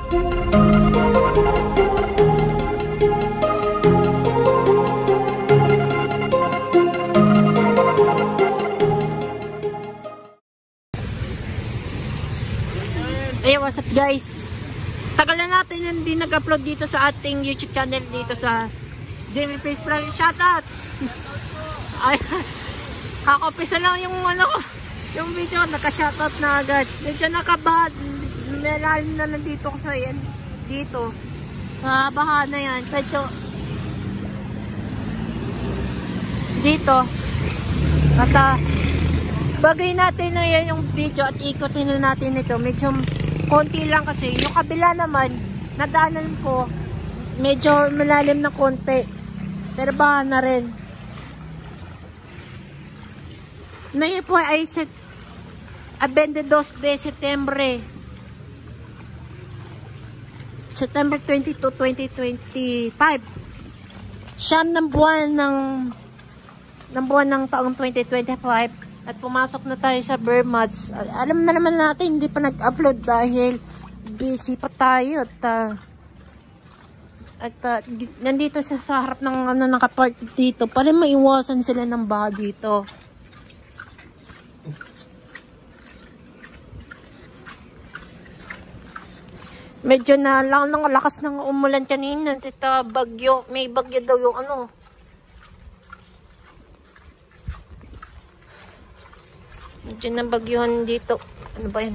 Hey, what's up guys? Tagal na natin hindi nag-upload dito sa ating YouTube channel dito sa Jamie Face Vlog. Shoutout! Ay, kakopisa lang yung ano ko. Yung video, naka-shoutout na agad. Medyo nakabahad. Malalim na nandito ko sa yan. Dito. Sa baha na yan. Medyo dito. At bagay natin na yan yung video at ikotin na natin ito. Medyo konti lang kasi. Yung kabila naman, nadaanan ko, medyo malalim na konti. Pero baha na rin. Ngayon po ay 22 de Setembre. September 22, 2025. Siyam ng buwan ng taong 2025. At pumasok na tayo sa Bermuds. Alam na naman natin, hindi pa nag-upload dahil busy pa tayo. At nandito sa harap ng nakapark dito para maiwasan sila ng baha dito. Medyo na lang ng lakas ng umulan kanina. Tita, bagyo. May bagyo daw yung ano. Medyo na bagyuhan dito. Ano ba yan?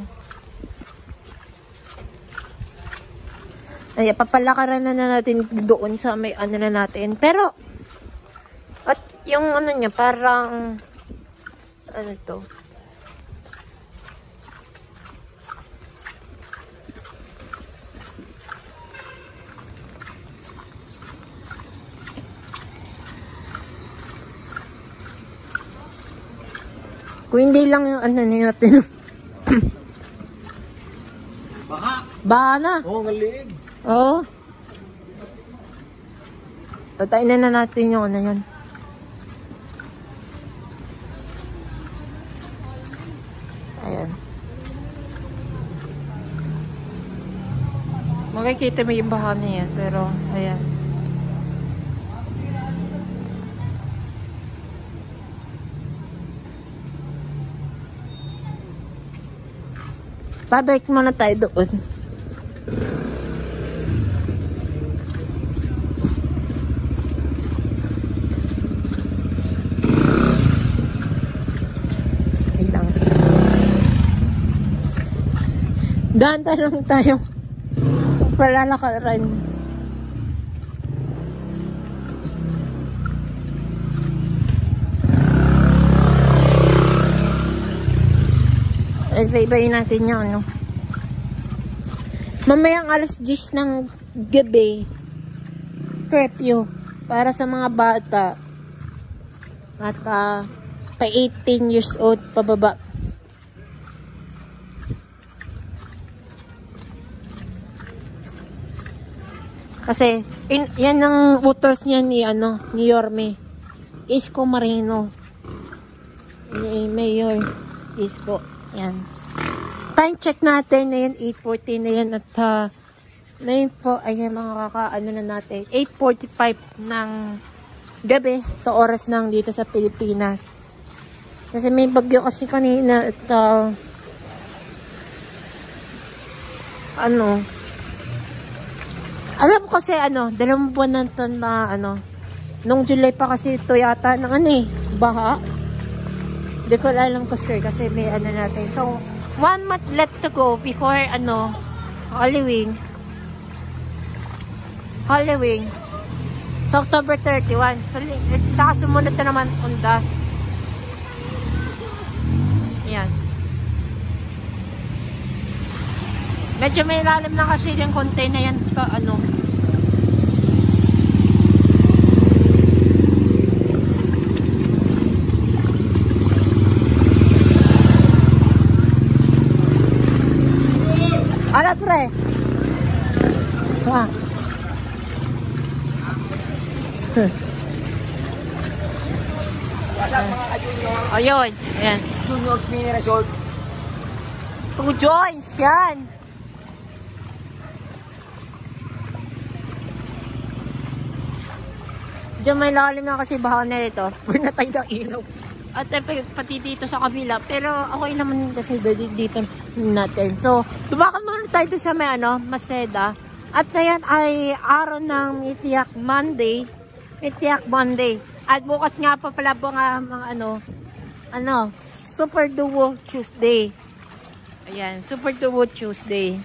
Ay, papalakaran na natin doon sa may ano na natin. Pero, at yung ano niya, parang, ano to? Kung hindi lang yung ano natin. Baha na. Oo, ngaliig. Oo. Tatain na natin yung ano yun. Ayan. Makikita mo yung baha na yan. Pero, ayan. Pabalik muna tayo doon. Ilang. Dahan-dahan lang tayo. Palalakaran. Iba-ibayin natin yung ano. Mamayang alas 10 ng gabi, curfew para sa mga bata at pa 18 years old pababa. Kasi yan ang utos niya ni ni Yorme Isko Moreno, ni Mayor Isko. Yan. Time check natin na yan, 8:14 na yan. At na yun po, ayan mga kakaano na natin, 8:45 ng gabi sa oras ng dito sa Pilipinas. Kasi may bagyo kasi kanina at alam ko kasi 2 buwan na ito na nung July pa kasi ito yata ng baha. Hindi ko alam ko sure kasi may natin. So, 1 month left to go before Halloween. So, October 31. So, tsaka sumunod na naman undas. Ayan. Medyo may lalim na kasi yung konti na yan Alat pre. Wah. Ayun. Ayan. Junior Mini Resort. 2 joints. Yan. Diyan may lalim na kasi baha na ito. Pinatay ng ilaw. At pati dito sa kabila. Pero okay naman kasi dito natin. So, tumakan muna tayo dito sa may Maseda. At ngayon ay araw ng Mitiyak Monday. Mitiyak Monday. At bukas nga pa pala po nga mga Super Duo Tuesday. Ayan, Super Duo Tuesday.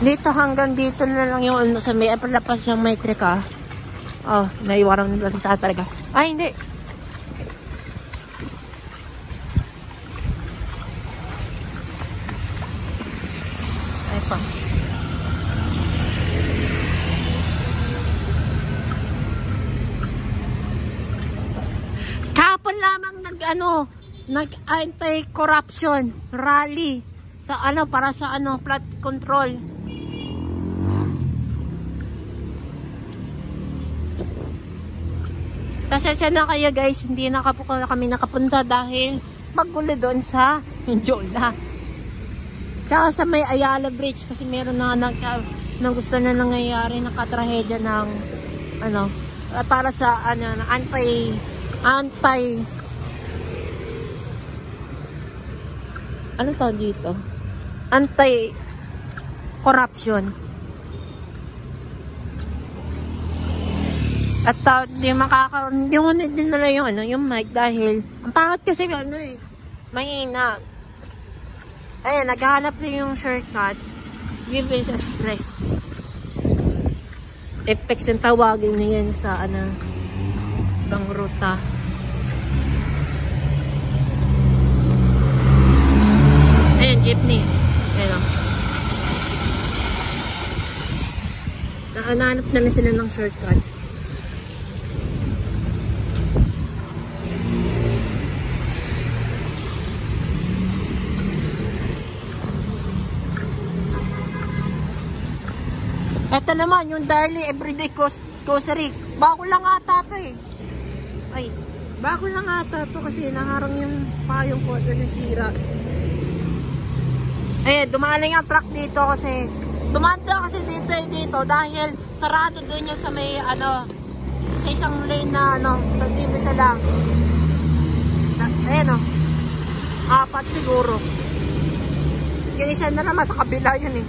Dito hanggang dito na lang yung sa may palapas yung metrika. Oh, may warang lang talaga. Ay, hindi. Ay pa. Kahapon lamang nag-anti-corruption rally sa para sa flood control. Pasensya na kayo guys, hindi na kami nakapunta dahil magulo doon sa Jola. Tsaka sa may Ayala Bridge kasi meron na gusto na nangyayari na katrahedya ng para sa anti-corruption. At hindi nila yung mic dahil ang pangat kasi mahina. Ayan, naghahanap na yung shortcut. UBS Express. Apex yung tawagin na yan sa bang ruta. Ayan, jeepney. Ayan o. Nakahanap na sila ng shortcut. Ito naman, yung daily everyday grocery. Bago lang ata ito eh. Ay, bago lang ata ito kasi naharang yung payong ko na nasira. Dumaan lang yung truck dito kasi dito dahil sarado doon yung sa may sa isang lane na sa isa lang. Ayan apat siguro. Yung isa na naman sa kabila yun eh.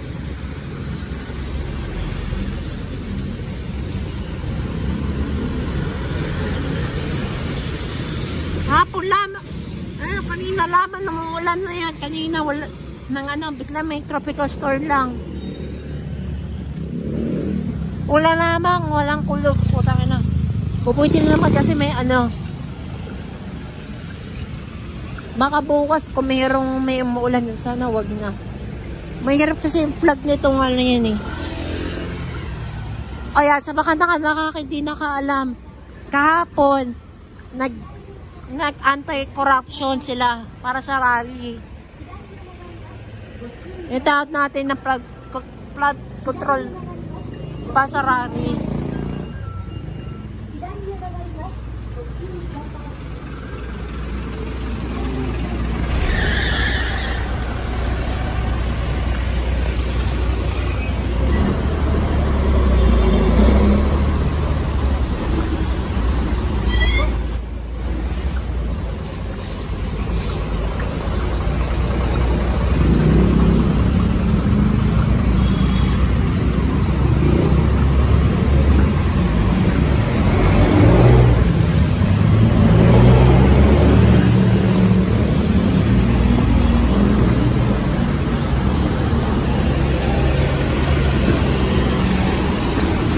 Hapon lamang. Kanina lamang namuulan na yan. Kanina wala bigla may tropical storm lang. Wala lamang, walang kulog. Putang ina. Puputin naman kasi may baka bukas kung may umuulan sana wag na. Mahirap kasi yung plug nitong yan eh. Ayan, sa baka hindi nakaalam. Kahapon nag-anti-corruption sila para sa rally. Itawag natin ng flood control para sa rally.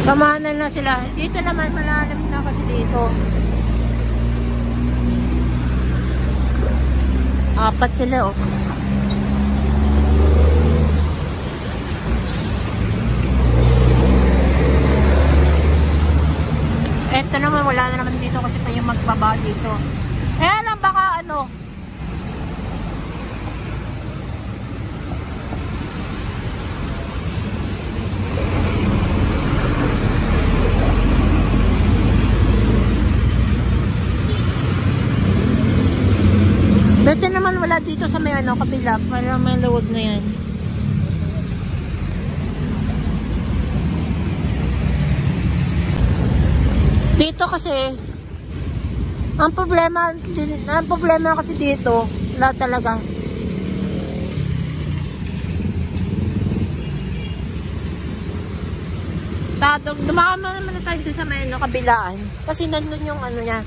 Kamahanan na sila. Dito naman malalim na kasi dito. Apat sila oh. Eto naman wala na naman dito kasi pa yung magbaba dito. Eh lang baka Dito ano, kabila. Para may luwag na yan. Dito kasi, ang problema kasi dito, wala talaga. Dumakama naman na tayo sa may ano, kabilaan. Kasi nandun yung ano niya.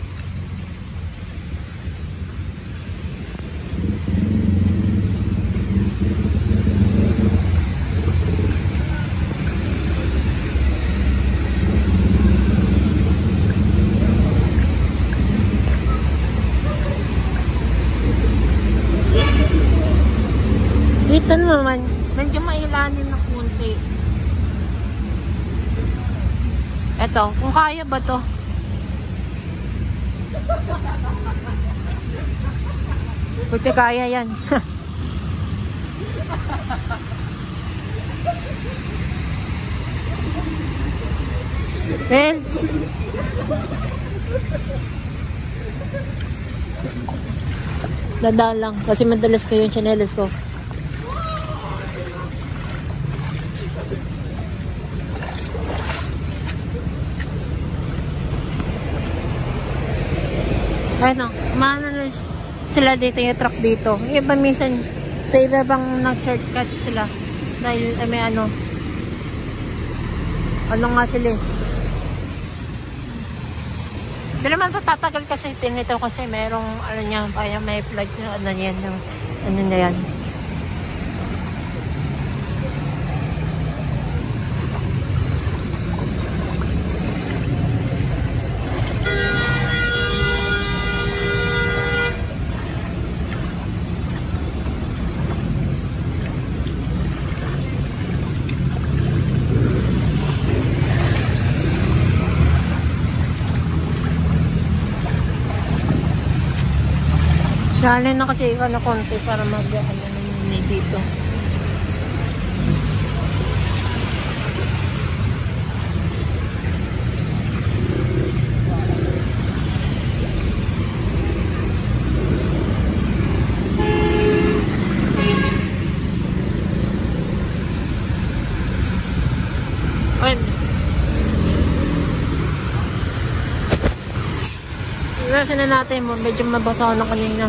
Dito naman, medyo mailanin na kunti. Eto, kung kaya ba to? Buti kaya yan. Well, dadaan lang kasi madalas kayo yung chanelas ko. Ano, maano na sila dito yung truck dito. Yung iba minsan, sa iba bang nag-shortcut sila. Dahil may ano nga sila eh. Hindi naman tatagal kasi tinito kasi merong ano niya, kaya may flag na ano yan, ano na yan. Dali na kasi ano konti para mag-ano na dito. Ayun. Ilasin na natin mo. Medyo mabasa na kanina.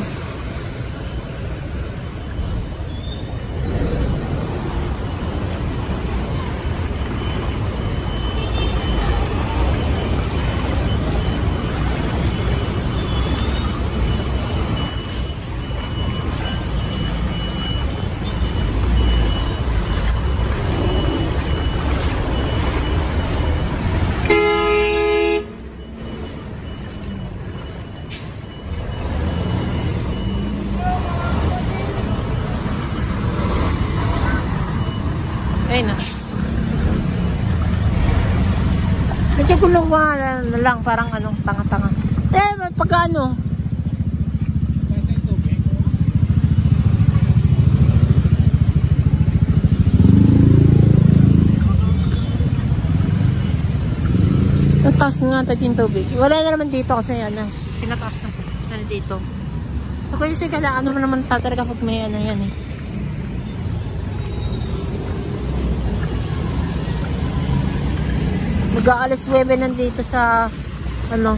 Ayun na. Medyo gulawa na lang, parang ano, tanga-tanga. Pag ano. Nataas nga tayo yung tubig. Wala na naman dito kasi ano, pinataas na dito. So kasi kailangan mo naman tataraga pag may ano yan eh. Mag-aalas 9 nandito sa ano.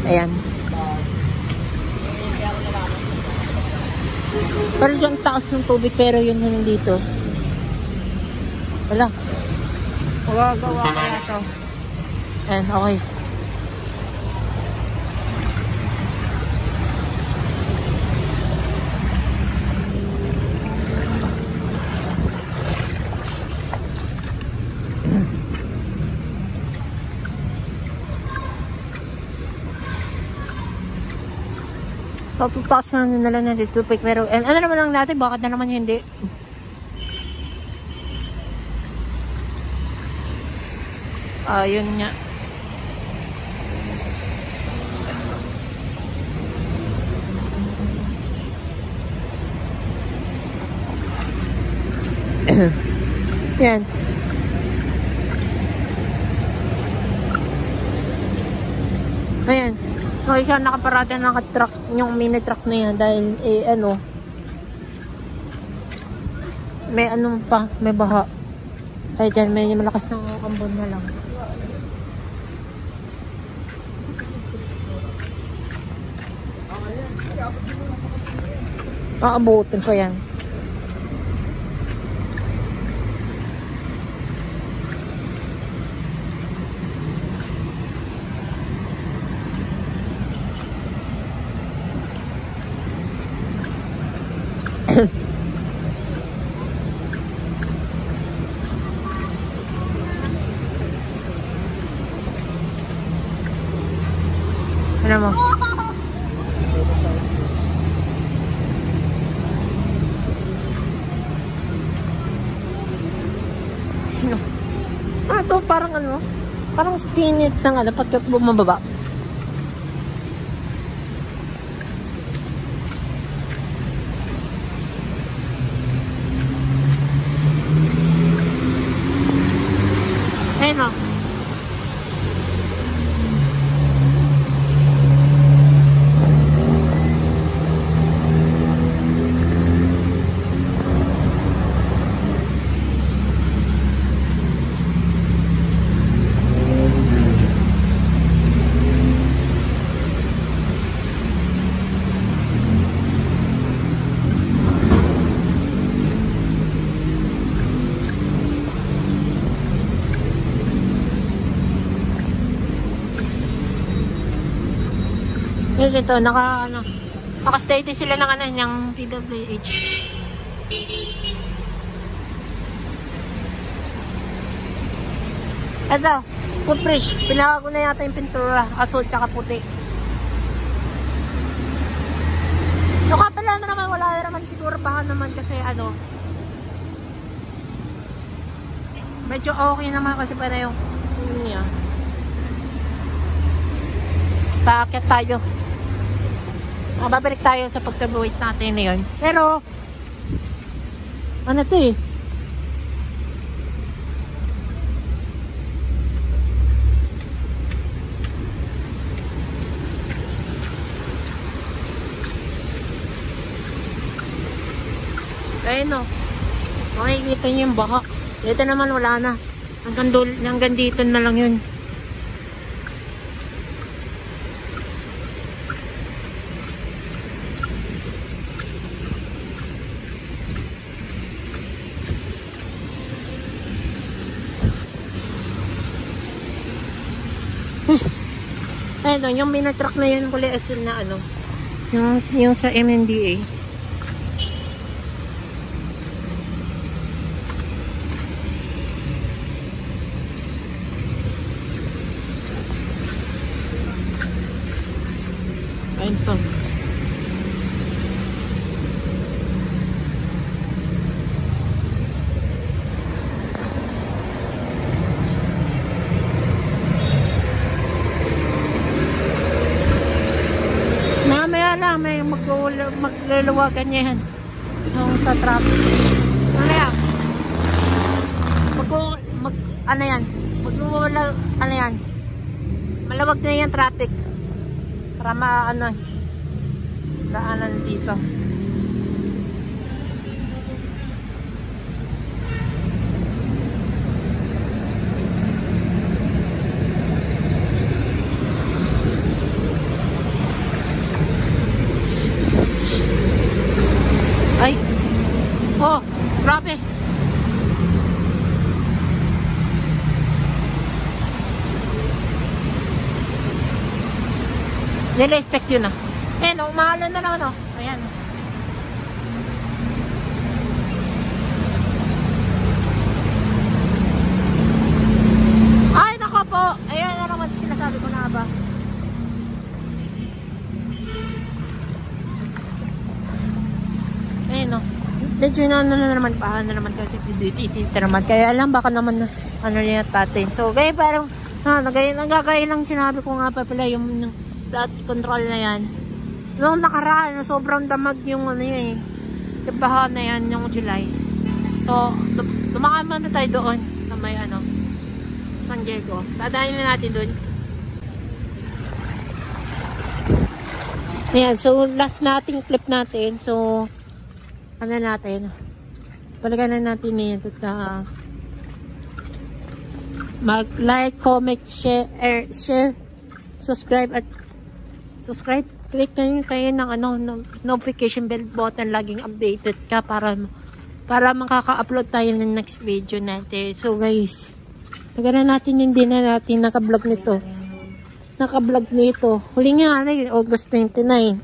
Ayan. Pero dyan taas ng tubig pero yun nandito. Wala. Gawa kaya to. Ayan, okay. Tapos na nila na dito pero ano naman lang natin, bakit na naman hindi. Yun nga. Yan. Ayan. Okay siya nakaparada ng truck, yung mini truck na yan dahil ano may anong pa, may baha. Ay dyan, may malakas ng ambon na lang. Aabutin ko yan. Ano mo? Ito parang ano? Parang spinach ng ano, pagkat bumababa. Ayun o. Ito, naka-stay din sila ng ano, ng PWH. Ito, footbridge. Pinaka ko na yata yung pintura, asul tsaka puti. Yung kapala naman, wala naman siguro baka naman kasi ano, medyo okay naman kasi para yung niya. Paakyat tayo. Babalik tayo sa pagka-wait natin na yun. Pero, ano to eh? Ayun o. Makikita nyo yung baha. Dito naman wala na. Hanggang dito na lang yun. Ayun, yung minatruck na yun kulay asul na ano, yung sa MNDA. Ayun to. May magluluwagan niya yan yung sa traffic. Ano yan? Ano yan? Ano yan? Malawag na yan traffic para ano daanan dito. Ay! Oh! Grabe! Nila-expect yun ah. Ayan o, umahalan na naman o. Ayan. Ay, nako po! Ayan na naman sinasabi ko na ba. Ayun o. Medyo na naman paano naman kasi dito naman. Kaya alam baka naman ano niya tatin. So kaya parang Nagagaya lang sinabi ko nga pa pala yung flat control na yan. Noong nakaraan, sobrang damag yung ano yun eh. Yung baha na yan, yung July. So, dumaan na tayo doon na may ano, San Diego. Dadaanin na natin doon. Ayan, so last nating clip natin. So, ano natin? Palagan na natin yun. Mag-like, comment, share, subscribe at subscribe. Click kayo ng ano, notification bell button, laging updated ka para makaka-upload tayo ng next video natin. So guys, tagalan natin hindi na natin naka-vlog nito. Huli nga August 29.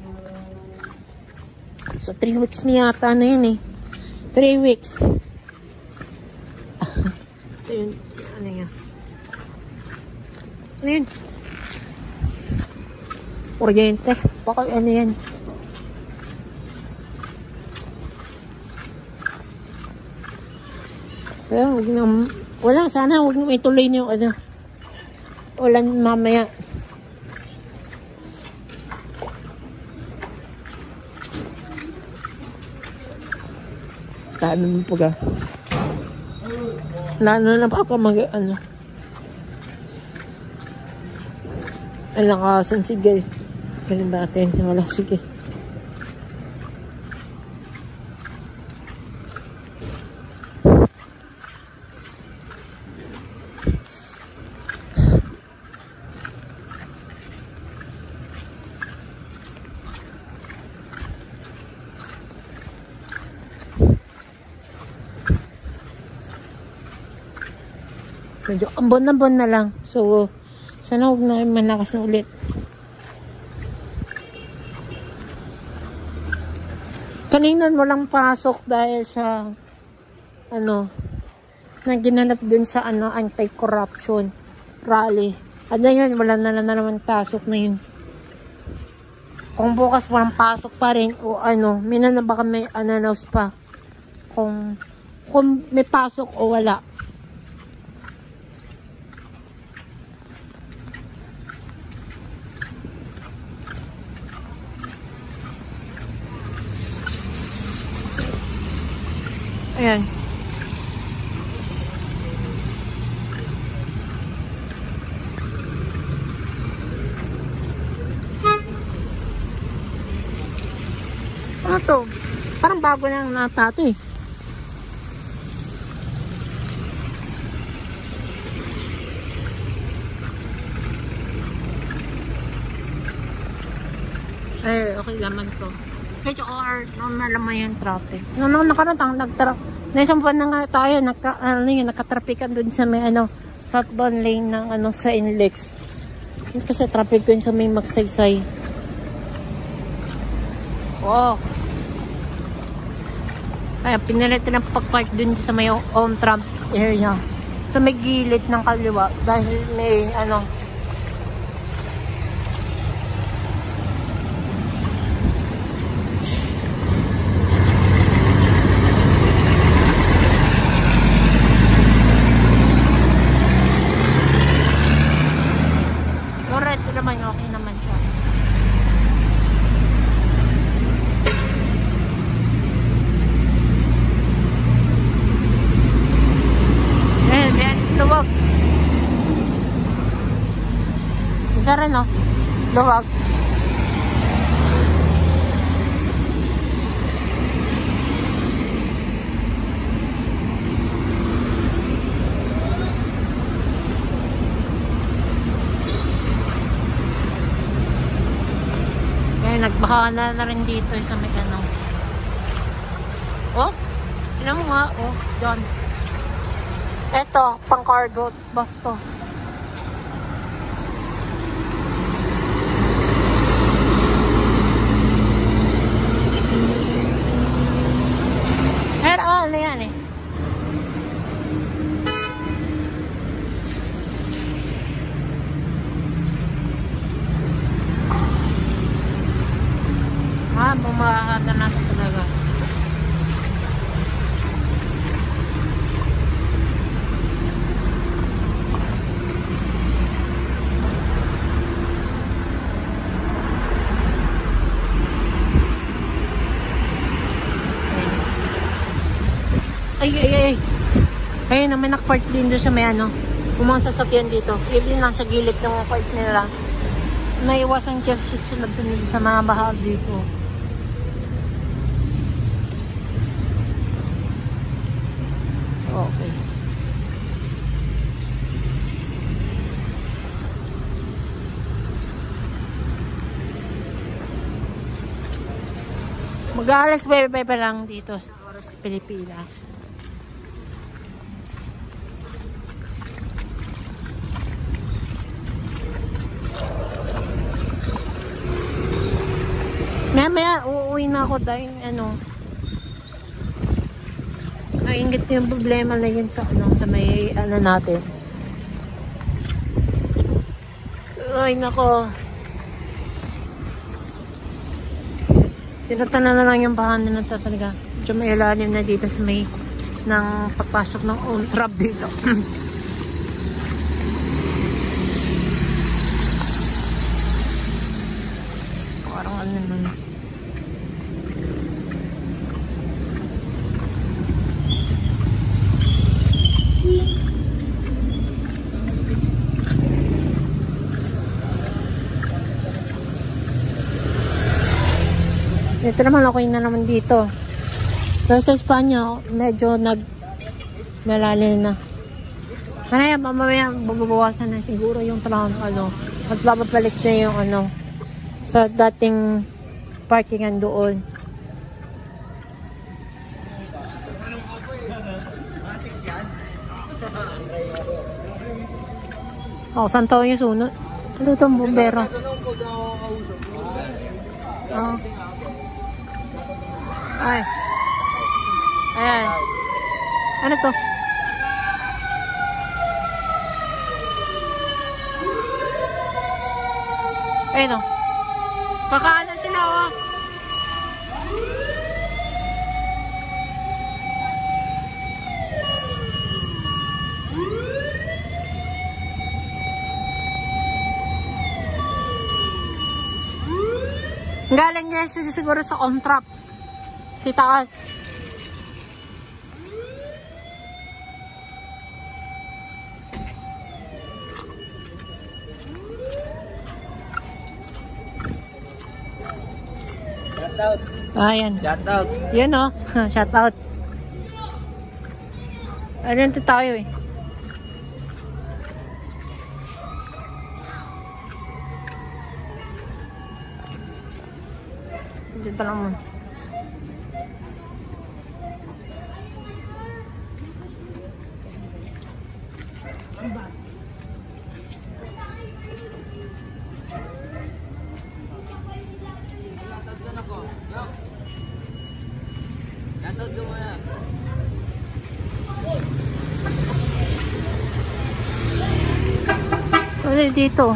So 3 weeks na yata na yun eh. 3 weeks. Ito yun. Ano yun? Ano yun? Oriente. Baka ano yan? Kaya wala, sana huwag na ituloy niyo ano. Ulan mamaya. Kaano mo po ka? Lalo na pa ako ano. Ay nakasan sige. Ganun natin. Wala sige. Medyo ambon na lang. So, sana huwag na malakas na ulit. Kanina walang pasok dahil sa ano, na ginanap dun sa ano, anti-corruption rally. At ngayon, wala na naman pasok na yun. Kung bukas walang pasok pa rin o ano, mina na baka may announce pa kung may pasok o wala. Ayan. Ano to? Parang bago lang natato eh. Ay, okay naman to. HOR, normal naman yung traffic. Nung nakarantang, naisang buwan na nga tayo, nakatrapikan dun sa may ano, southbound lane ng ano, sa Inlex. Kasi traffic dun sa may Magsaysay. Wow. Kaya pinilit ng pag-park dun sa may on-ramp area. Sa may gilid ng kaliwa. Dahil may ano, okay naman siya. Ayan, luwag. Isa rin, no? Luwag. Nagbaha na rin dito sa may ano. Oh, tignan mo nga. Oh, John. Eto, pang cargo bus to. Pero ano yan eh. Bumahan na natin talaga. Ay. Ayun na, may nakpark din doon sa may ano. Umang sasakyan dito. Even lang sa gilid ng park nila. May iwasan kasi sunod din sa mga bahag dito. Okay. Mag-aalas 9 pa lang dito sa oras sa Pilipinas. Maya uuwi na ako dahil ano. Nainggit yung problema na yun sa ano, sa may ano natin. Ay nako. Tinatanan na lang yung bahan na talaga. Medyo may ilalim na dito sa may ng pagpasok ng trap dito. Parang ano nun. Ito naman okay na naman dito. Pero sa Espanya, medyo malalim na. Kaya mamaya babawasan na siguro yung talagang ano. At babalik na yung ano sa dating parkingan doon. Oh, saan tayo yung sunod? Ano itong bumbero? Oh. Ay. Ayan. Ano to? Ayun o. Kakaanan sila o. Galing niya siguro sa on-trap. Si taas. Shoutout. Ayan. Shoutout. Yan o. Shoutout. Ayan ito tayo eh. Dito lang mo. Ano dito?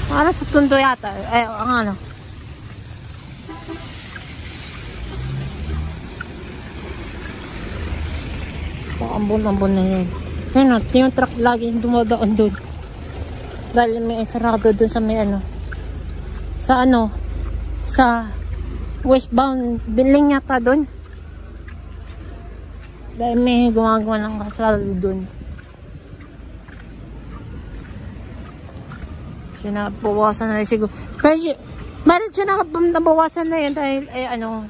Para sa tundo yata. Ay, ang ano. Ambon-ambon na yan. Ayun o, yung truck lagi dumadaan doon. Dahil may sarado doon sa may ano. Sa ano. Sa westbound. Biling yata doon. Dahil may gumagawa ng kasal doon. Yun na, bawasan na siguro. Pero, bakit yun nabawasan na yun dahil, ano.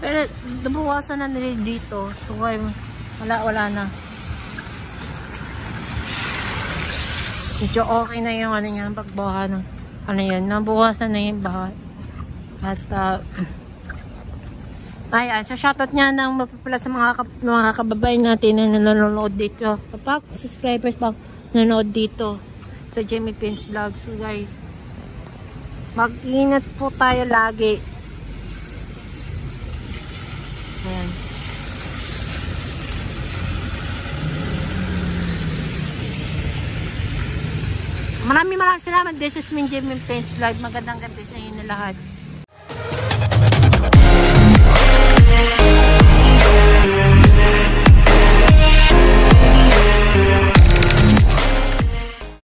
Pero, nabawasan na nila dito. So, wala na. Medyo okay na yung ano niya, pagbawa ng, ano yun, nabawasan na yung baha. At, ayan, so shoutout niya ng mapapala sa mga kababayan natin na nanonood dito. Kapag subscribers pa nanonood dito sa Jamie Pins Vlog. So guys, mag-ingat po tayo lagi. Ayan. Maraming salamat. This is Jamie Pins Vlog. Magandang gabi sa inyo lahat.